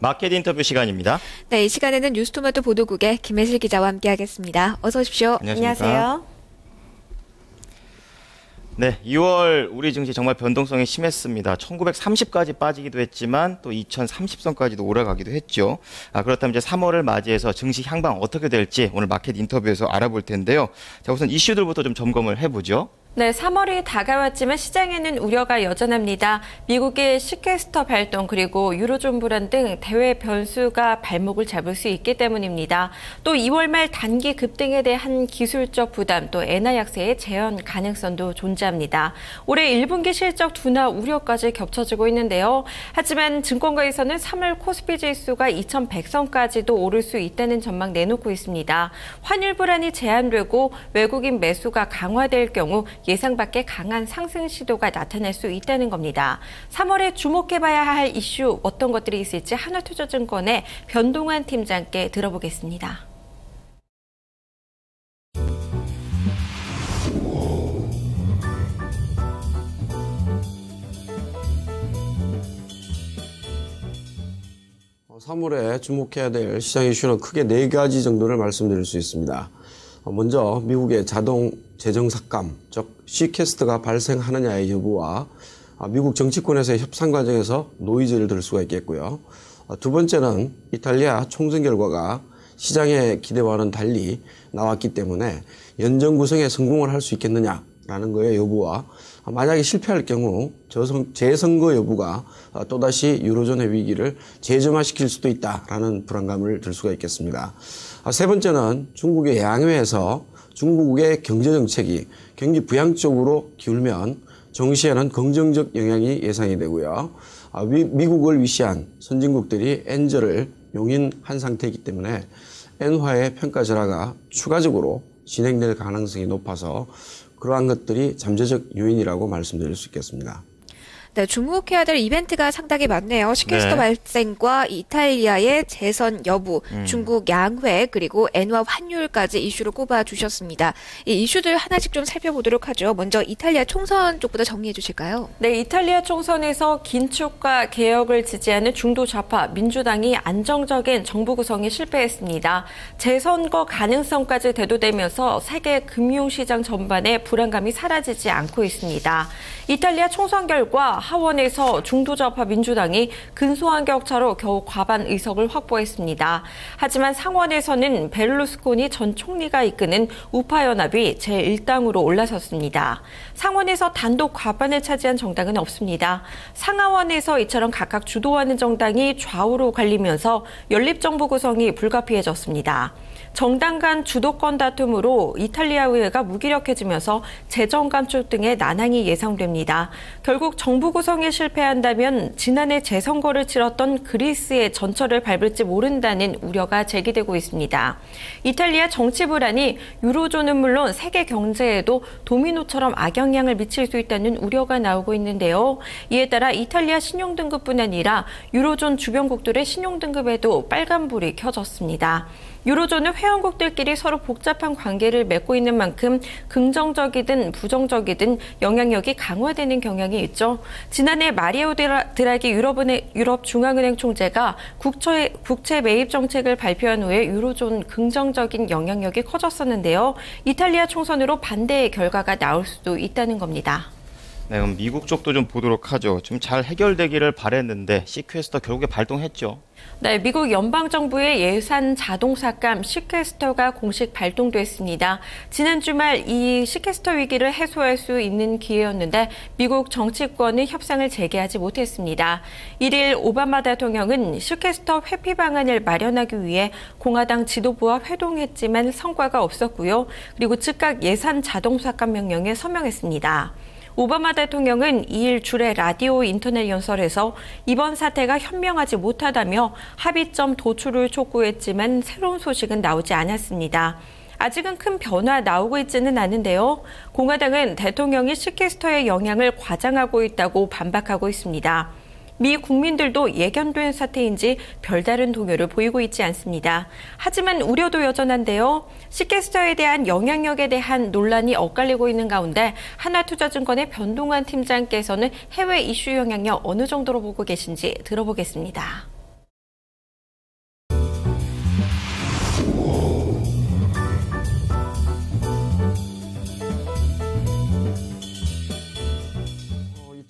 마켓 인터뷰 시간입니다. 네, 이 시간에는 뉴스토마토 보도국의 김혜실 기자와 함께하겠습니다. 어서 오십시오. 안녕하세요. 네, 2월 우리 증시 정말 변동성이 심했습니다. 1930까지 빠지기도 했지만 또 2030선까지도 올라가기도 했죠. 그렇다면 이제 3월을 맞이해서 증시 향방 어떻게 될지 오늘 마켓 인터뷰에서 알아볼 텐데요. 자, 우선 이슈들부터 좀 점검을 해보죠. 네, 3월이 다가왔지만 시장에는 우려가 여전합니다. 미국의 시퀘스터 발동 그리고 유로존 불안 등 대외 변수가 발목을 잡을 수 있기 때문입니다. 또 2월 말 단기 급등에 대한 기술적 부담, 또 엔화 약세의 재현 가능성도 존재합니다. 올해 1분기 실적 둔화 우려까지 겹쳐지고 있는데요. 하지만 증권가에서는 3월 코스피 지수가 2100선까지도 오를 수 있다는 전망 내놓고 있습니다. 환율 불안이 제한되고 외국인 매수가 강화될 경우 예상 밖의 강한 상승 시도가 나타날 수 있다는 겁니다. 3월에 주목해봐야 할 이슈 어떤 것들이 있을지 하나투자증권의 변동환 팀장께 들어보겠습니다. (3월에) 주목해야 될 시장 이슈는 크게 4가지 정도를 말씀드릴 수 있습니다. 먼저 미국의 자동 재정 삭감, 즉 시퀘스터가 발생하느냐의 여부와 미국 정치권에서의 협상 과정에서 노이즈를 들 수가 있겠고요. 두 번째는 이탈리아 총선 결과가 시장의 기대와는 달리 나왔기 때문에 연정 구성에 성공을 할 수 있겠느냐라는 거의 여부와 만약에 실패할 경우 재선거 여부가 또다시 유로존의 위기를 재점화시킬 수도 있다라는 불안감을 들 수가 있겠습니다. 세 번째는 중국의 양회에서 중국의 경제정책이 경기 부양 쪽으로 기울면 정시에는 긍정적 영향이 예상이 되고요. 미국을 위시한 선진국들이 엔저를 용인한 상태이기 때문에 엔화의 평가 절하가 추가적으로 진행될 가능성이 높아서 그러한 것들이 잠재적 요인이라고 말씀드릴 수 있겠습니다. 네, 주목해야 될 이벤트가 상당히 많네요. 시퀘스터 발생과 이탈리아의 재선 여부, 중국 양회, 그리고 엔화 환율까지 이슈로 꼽아주셨습니다. 이 이슈들 하나씩 좀 살펴보도록 하죠. 먼저 이탈리아 총선 쪽부터 정리해 주실까요? 네, 이탈리아 총선에서 긴축과 개혁을 지지하는 중도 좌파 민주당이 안정적인 정부 구성에 실패했습니다. 재선거 가능성까지 대두되면서 세계 금융시장 전반의 불안감이 사라지지 않고 있습니다. 이탈리아 총선 결과 하원에서 중도좌파 민주당이 근소한 격차로 겨우 과반 의석을 확보했습니다. 하지만 상원에서는 베를루스코니 전 총리가 이끄는 우파 연합이 제1당으로 올라섰습니다. 상원에서 단독 과반을 차지한 정당은 없습니다. 상하원에서 이처럼 각각 주도하는 정당이 좌우로 갈리면서 연립정부 구성이 불가피해졌습니다. 정당 간 주도권 다툼으로 이탈리아 의회가 무기력해지면서 재정 감축 등의 난항이 예상됩니다. 결국 정부 구성에 실패한다면 지난해 재선거를 치렀던 그리스의 전철을 밟을지 모른다는 우려가 제기되고 있습니다. 이탈리아 정치 불안이 유로존은 물론 세계 경제에도 도미노처럼 악영향을 미칠 수 있다는 우려가 나오고 있는데요. 이에 따라 이탈리아 신용등급뿐 아니라 유로존 주변국들의 신용등급에도 빨간불이 켜졌습니다. 유로존은 회원국들끼리 서로 복잡한 관계를 맺고 있는 만큼 긍정적이든 부정적이든 영향력이 강화되는 경향이 있죠. 지난해 마리오 드라기 유럽중앙은행 총재가 국채 매입 정책을 발표한 후에 유로존 긍정적인 영향력이 커졌었는데요. 이탈리아 총선으로 반대의 결과가 나올 수도 있다는 겁니다. 네, 그럼 미국 쪽도 좀 보도록 하죠. 좀 잘 해결되기를 바랬는데 시퀘스터 결국에 발동했죠. 네, 미국 연방정부의 예산 자동 삭감 시퀘스터가 공식 발동됐습니다. 지난 주말 이 시퀘스터 위기를 해소할 수 있는 기회였는데 미국 정치권은 협상을 재개하지 못했습니다. 1일 오바마 대통령은 시퀘스터 회피 방안을 마련하기 위해 공화당 지도부와 회동했지만 성과가 없었고요. 그리고 즉각 예산 자동 삭감 명령에 서명했습니다. 오바마 대통령은 2일 주례 라디오 인터넷 연설에서 이번 사태가 현명하지 못하다며 합의점 도출을 촉구했지만 새로운 소식은 나오지 않았습니다. 아직은 큰 변화 나오고 있지는 않은데요. 공화당은 대통령이 시퀘스터의 영향을 과장하고 있다고 반박하고 있습니다. 미 국민들도 예견된 사태인지 별다른 동요를 보이고 있지 않습니다. 하지만 우려도 여전한데요. 시퀘스터에 대한 영향력에 대한 논란이 엇갈리고 있는 가운데 하나투자증권의 변동환 팀장께서는 해외 이슈 영향력 어느 정도로 보고 계신지 들어보겠습니다.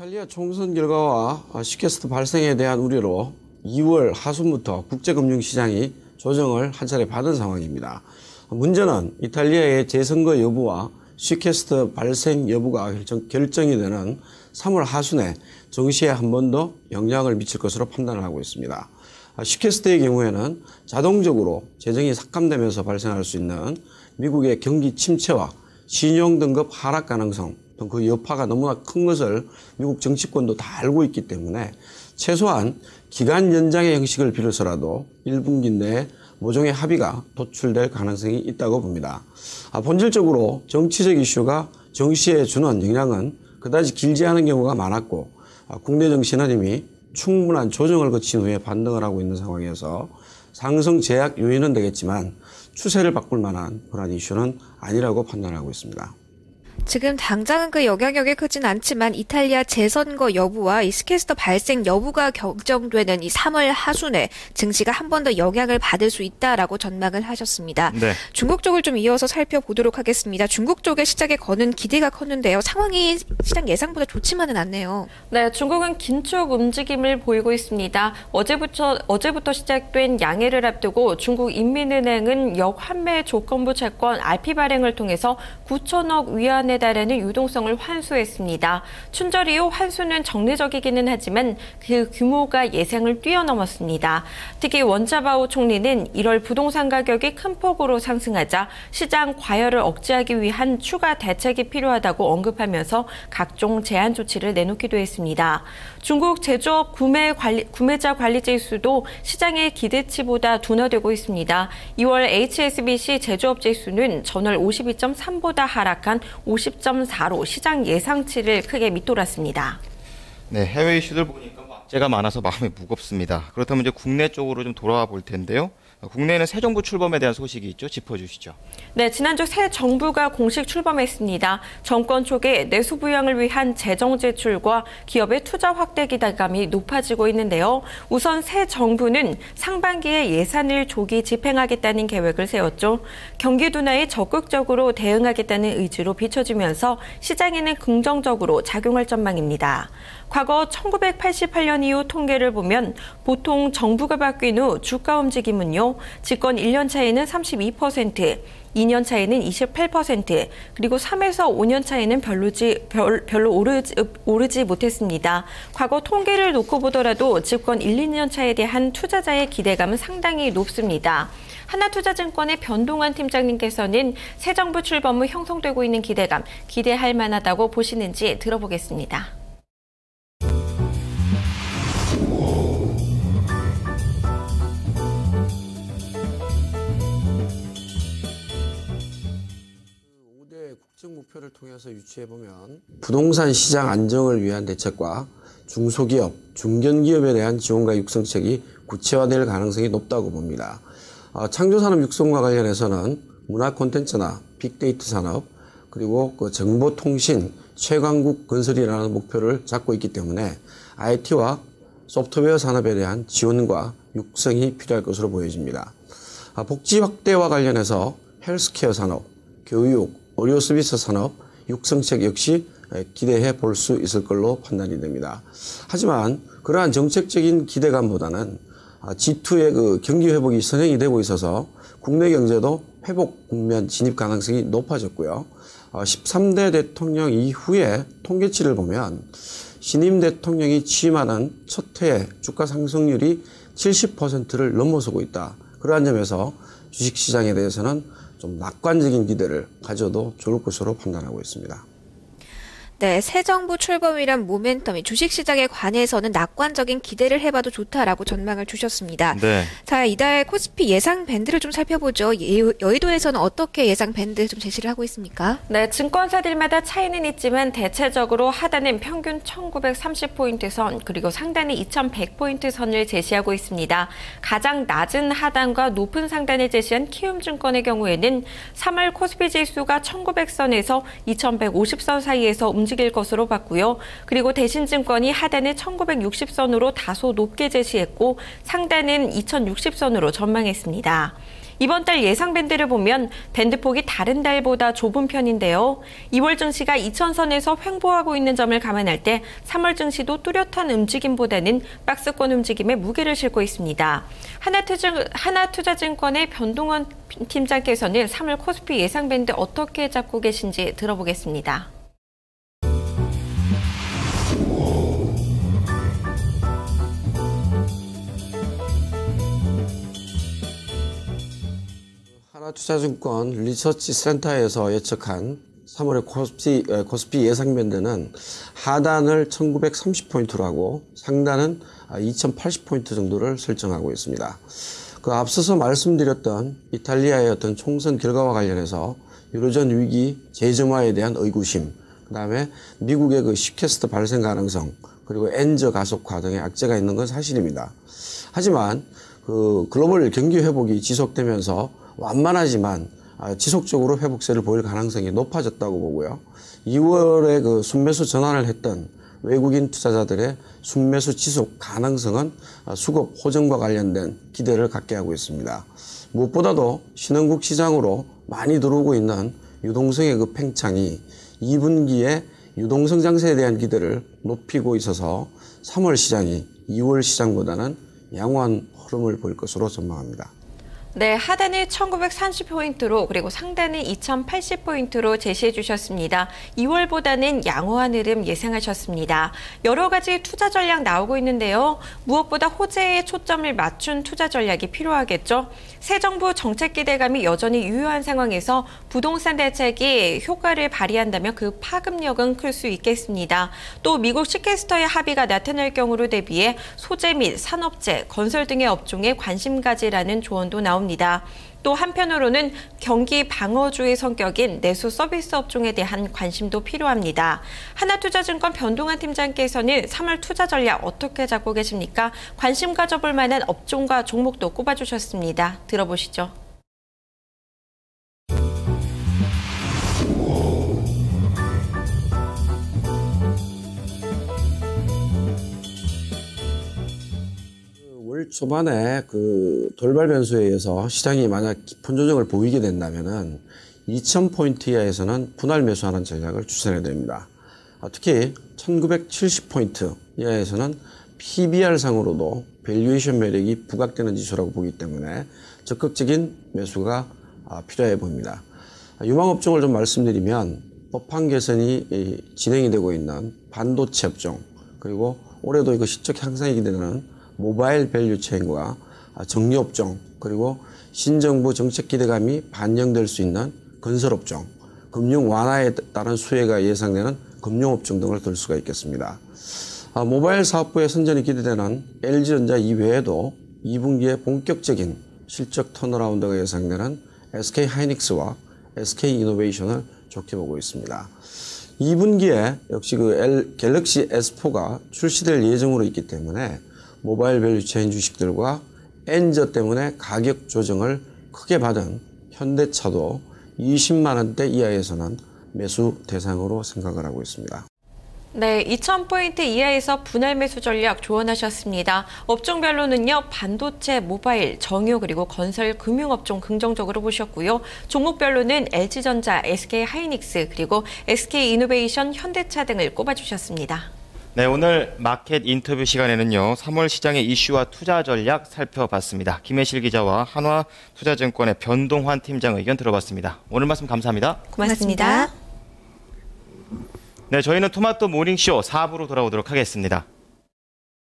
이탈리아 총선 결과와 시캐스트 발생에 대한 우려로 2월 하순부터 국제금융시장이 조정을 한 차례 받은 상황입니다. 문제는 이탈리아의 재선거 여부와 시캐스트 발생 여부가 결정이 되는 3월 하순에 정시에 한 번 더 영향을 미칠 것으로 판단을 하고 있습니다. 시캐스트의 경우에는 자동적으로 재정이 삭감되면서 발생할 수 있는 미국의 경기 침체와 신용 등급 하락 가능성 등 그 여파가 너무나 큰 것을 미국 정치권도 다 알고 있기 때문에 최소한 기간 연장의 형식을 빌어서라도 1분기 내에 모종의 합의가 도출될 가능성이 있다고 봅니다. 본질적으로 정치적 이슈가 정시에 주는 영향은 그다지 길지 않은 경우가 많았고 국내 정시는 이미 충분한 조정을 거친 후에 반등을 하고 있는 상황이어서 상승 제약 요인은 되겠지만 추세를 바꿀 만한 그런 이슈는 아니라고 판단하고 있습니다. 지금 당장은 그 영향력이 크진 않지만 이탈리아 재선거 여부와 이 시캐스트 발생 여부가 결정되는 이 3월 하순에 증시가 한 번 더 영향을 받을 수 있다라고 전망을 하셨습니다. 네. 중국 쪽을 좀 이어서 살펴보도록 하겠습니다. 중국 쪽의 시장에 거는 기대가 컸는데요. 상황이 시장 예상보다 좋지만은 않네요. 네, 중국은 긴축 움직임을 보이고 있습니다. 어제부터 시작된 양해를 앞두고 중국 인민은행은 역환매 조건부 채권 RP 발행을 통해서 9천억 위안에 달하는 유동성을 환수했습니다. 춘절 이후 환수는 정례적이기는 하지만 그 규모가 예상을 뛰어넘었습니다. 특히 원자바오 총리는 1월 부동산 가격이 큰 폭으로 상승하자 시장 과열을 억제하기 위한 추가 대책이 필요하다고 언급하면서 각종 제한 조치를 내놓기도 했습니다. 중국 제조업 구매자 관리 지수도 시장의 기대치보다 둔화되고 있습니다. 2월 HSBC 제조업 지수는 전월 52.3보다 하락한 50.4로 시장 예상치를 크게 밑돌았습니다. 네, 해외 이슈들 보니까 악재가 많아서 마음이 무겁습니다. 그렇다면 이제 국내 쪽으로 좀 돌아와 볼 텐데요. 국내에는 새 정부 출범에 대한 소식이 있죠. 짚어주시죠. 네, 지난주 새 정부가 공식 출범했습니다. 정권 초기 내수 부양을 위한 재정 제출과 기업의 투자 확대 기대감이 높아지고 있는데요. 우선 새 정부는 상반기에 예산을 조기 집행하겠다는 계획을 세웠죠. 경기 둔화에 적극적으로 대응하겠다는 의지로 비춰지면서 시장에는 긍정적으로 작용할 전망입니다. 과거 1988년 이후 통계를 보면 보통 정부가 바뀐 후 주가 움직임은요. 집권 1년 차에는 32%, 2년 차에는 28%, 그리고 3에서 5년 차에는 별로 오르지 못했습니다. 과거 통계를 놓고 보더라도 집권 1, 2년 차에 대한 투자자의 기대감은 상당히 높습니다. 하나투자증권의 변동환 팀장님께서는 새 정부 출범 후 형성되고 있는 기대감, 기대할 만하다고 보시는지 들어보겠습니다. 국정 목표를 통해서 유추해보면 부동산 시장 안정을 위한 대책과 중소기업, 중견기업에 대한 지원과 육성책이 구체화될 가능성이 높다고 봅니다. 창조산업 육성과 관련해서는 문화 콘텐츠나 빅데이터 산업, 그리고 그 정보통신 최강국 건설이라는 목표를 잡고 있기 때문에 IT와 소프트웨어 산업에 대한 지원과 육성이 필요할 것으로 보여집니다. 복지 확대와 관련해서 헬스케어 산업, 교육, 의료 서비스 산업 육성책 역시 기대해 볼 수 있을 걸로 판단이 됩니다. 하지만 그러한 정책적인 기대감보다는 G2의 그 경기 회복이 선행이 되고 있어서 국내 경제도 회복 국면 진입 가능성이 높아졌고요. 13대 대통령 이후에 통계치를 보면 신임 대통령이 취임하는 첫 해에 주가 상승률이 70%를 넘어서고 있다. 그러한 점에서 주식시장에 대해서는 좀 낙관적인 기대를 가져도 좋을 것으로 판단하고 있습니다. 네, 새 정부 출범이란 모멘텀이 주식시장에 관해서는 낙관적인 기대를 해봐도 좋다라고 전망을 주셨습니다. 네. 자, 이달 코스피 예상 밴드를 좀 살펴보죠. 여의도에서는 어떻게 예상 밴드 좀 제시를 하고 있습니까? 네, 증권사들마다 차이는 있지만 대체적으로 하단은 평균 1930포인트 선, 그리고 상단은 2100포인트 선을 제시하고 있습니다. 가장 낮은 하단과 높은 상단을 제시한 키움증권의 경우에는 3월 코스피 지수가 1900선에서 2150선 사이에서 움직일 것으로 봤고요. 그리고 대신증권이 하단을 1960선으로 다소 높게 제시했고 상단은 2060선으로 전망했습니다. 이번 달 예상 밴드를 보면 밴드폭이 다른 달보다 좁은 편인데요. 2월 증시가 2000선에서 횡보하고 있는 점을 감안할 때 3월 증시도 뚜렷한 움직임보다는 박스권 움직임에 무게를 싣고 있습니다. 하나투자증권의 변동원 팀장께서는 3월 코스피 예상 밴드 어떻게 잡고 계신지 들어보겠습니다. 하나투자증권 리서치 센터에서 예측한 3월의 코스피 예상 밴드는 하단을 1930포인트로 하고 상단은 2080포인트 정도를 설정하고 있습니다. 그 앞서서 말씀드렸던 이탈리아의 어떤 총선 결과와 관련해서 유로존 위기 재점화에 대한 의구심, 그 다음에 미국의 그 시퀘스트 발생 가능성, 그리고 엔저 가속화 등의 악재가 있는 건 사실입니다. 하지만 그 글로벌 경기 회복이 지속되면서 완만하지만 지속적으로 회복세를 보일 가능성이 높아졌다고 보고요. 2월에 그 순매수 전환을 했던 외국인 투자자들의 순매수 지속 가능성은 수급 호전과 관련된 기대를 갖게 하고 있습니다. 무엇보다도 신흥국 시장으로 많이 들어오고 있는 유동성의 그 팽창이 2분기에 유동성 장세에 대한 기대를 높이고 있어서 3월 시장이 2월 시장보다는 양호한 흐름을 보일 것으로 전망합니다. 네, 하단을 1930포인트로 그리고 상단은 2080포인트로 제시해 주셨습니다. 2월보다는 양호한 흐름 예상하셨습니다. 여러 가지 투자 전략 나오고 있는데요. 무엇보다 호재에 초점을 맞춘 투자 전략이 필요하겠죠. 새 정부 정책 기대감이 여전히 유효한 상황에서 부동산 대책이 효과를 발휘한다면 그 파급력은 클 수 있겠습니다. 또 미국 시퀘스터의 합의가 나타날 경우로 대비해 소재 및 산업재, 건설 등의 업종에 관심 가지라는 조언도 나옵니다. 또 한편으로는 경기 방어주의 성격인 내수 서비스 업종에 대한 관심도 필요합니다. 하나투자증권 변동환 팀장께서는 3월 투자 전략 어떻게 잡고 계십니까? 관심 가져볼 만한 업종과 종목도 꼽아주셨습니다. 들어보시죠. 올 초반에 그 돌발 변수에 의해서 시장이 만약 깊은 조정을 보이게 된다면은 2000포인트 이하에서는 분할 매수하는 전략을 추천해야 됩니다. 특히 1970포인트 이하에서는 PBR상으로도 밸류에이션 매력이 부각되는 지수라고 보기 때문에 적극적인 매수가 필요해 보입니다. 유망업종을 좀 말씀드리면 법한 개선이 진행이 되고 있는 반도체 업종, 그리고 올해도 이거 실적 향상이 기대되는 모바일 밸류 체인과 정유업종, 그리고 신정부 정책 기대감이 반영될 수 있는 건설업종, 금융 완화에 따른 수혜가 예상되는 금융업종 등을 들 수가 있겠습니다. 모바일 사업부의 선전이 기대되는 LG전자 이외에도 2분기에 본격적인 실적 턴어라운드가 예상되는 SK하이닉스와 SK이노베이션을 좋게 보고 있습니다. 2분기에 역시 그 갤럭시 S4가 출시될 예정으로 있기 때문에 모바일 밸류 체인 주식들과 엔저 때문에 가격 조정을 크게 받은 현대차도 20만 원대 이하에서는 매수 대상으로 생각을 하고 있습니다. 네, 2000포인트 이하에서 분할 매수 전략 조언하셨습니다. 업종별로는요, 반도체, 모바일, 정유 그리고 건설, 금융업종 긍정적으로 보셨고요. 종목별로는 LG전자, SK하이닉스 그리고 SK이노베이션, 현대차 등을 꼽아주셨습니다. 네, 오늘 마켓 인터뷰 시간에는요, 3월 시장의 이슈와 투자 전략 살펴봤습니다. 김혜실 기자와 한화투자증권의 변동환 팀장 의견 들어봤습니다. 오늘 말씀 감사합니다. 고맙습니다. 네, 저희는 토마토 모닝쇼 4부로 돌아오도록 하겠습니다.